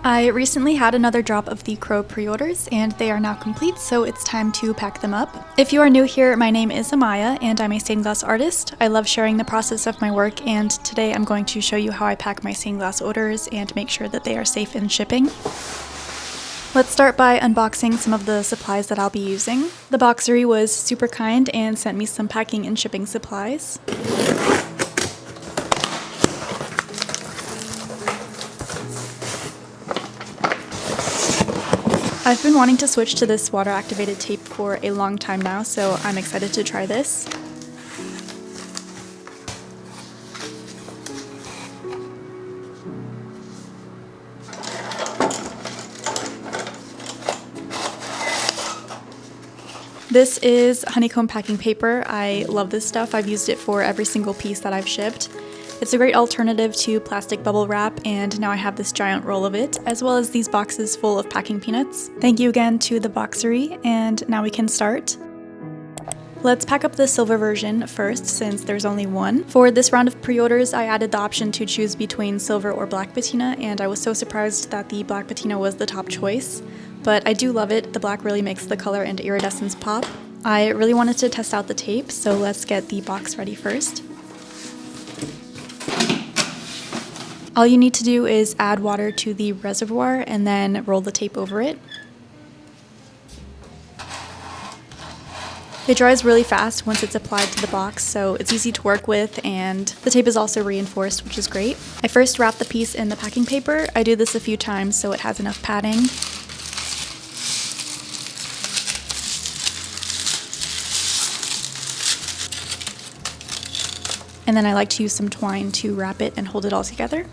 I recently had another drop of the Crow pre-orders and they are now complete, so it's time to pack them up. If you are new here, my name is Amaya and I'm a stained glass artist. I love sharing the process of my work, and today I'm going to show you how I pack my stained glass orders and make sure that they are safe in shipping. Let's start by unboxing some of the supplies that I'll be using. The Boxery was super kind and sent me some packing and shipping supplies. I've been wanting to switch to this water-activated tape for a long time now, so I'm excited to try this. This is honeycomb packing paper. I love this stuff. I've used it for every single piece that I've shipped. It's a great alternative to plastic bubble wrap, and now I have this giant roll of it, as well as these boxes full of packing peanuts. Thank you again to the Boxery, and now we can start. Let's pack up the silver version first, since there's only one. For this round of pre-orders, I added the option to choose between silver or black patina, and I was so surprised that the black patina was the top choice. But I do love it. The black really makes the color and iridescence pop. I really wanted to test out the tape, so let's get the box ready first. All you need to do is add water to the reservoir and then roll the tape over it. It dries really fast once it's applied to the box, so it's easy to work with, and the tape is also reinforced, which is great. I first wrap the piece in the packing paper. I do this a few times so it has enough padding. And then I like to use some twine to wrap it and hold it all together.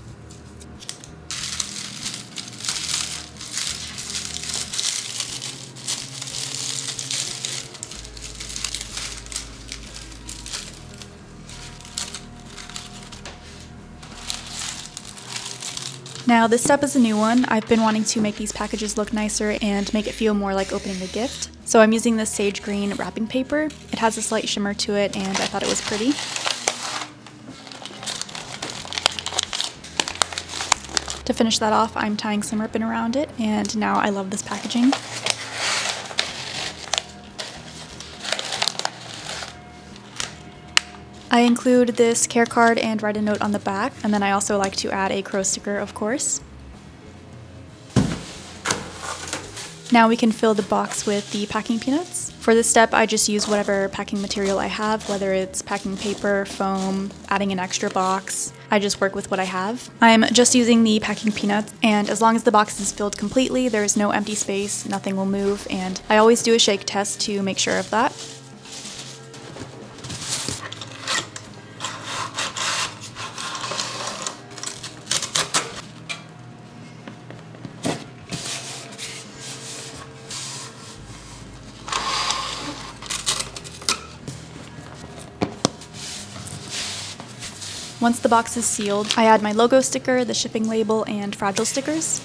Now this step is a new one. I've been wanting to make these packages look nicer and make it feel more like opening a gift. So I'm using this sage green wrapping paper. It has a slight shimmer to it and I thought it was pretty. To finish that off, I'm tying some ribbon around it, and now I love this packaging. I include this care card and write a note on the back, and then I also like to add a crow sticker, of course. Now we can fill the box with the packing peanuts. For this step, I just use whatever packing material I have, whether it's packing paper, foam, adding an extra box. I just work with what I have. I'm just using the packing peanuts, and as long as the box is filled completely, there's no empty space, nothing will move, and I always do a shake test to make sure of that. Once the box is sealed, I add my logo sticker, the shipping label, and fragile stickers.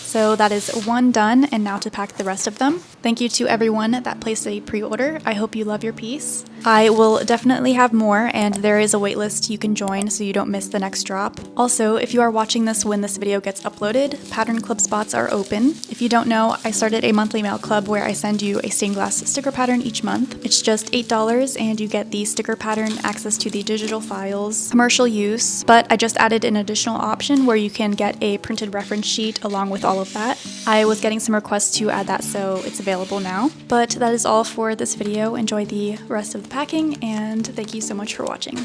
So that is one done, and now to pack the rest of them. Thank you to everyone that placed a pre-order. I hope you love your piece. I will definitely have more, and there is a waitlist you can join so you don't miss the next drop. Also, if you are watching this when this video gets uploaded, Pattern Club spots are open. If you don't know, I started a monthly mail club where I send you a stained glass sticker pattern each month. It's just $8 and you get the sticker pattern, access to the digital files, commercial use, but I just added an additional option where you can get a printed reference sheet along with all of that. I was getting some requests to add that, so it's available now. But that is all for this video. Enjoy the rest of the packing, and thank you so much for watching.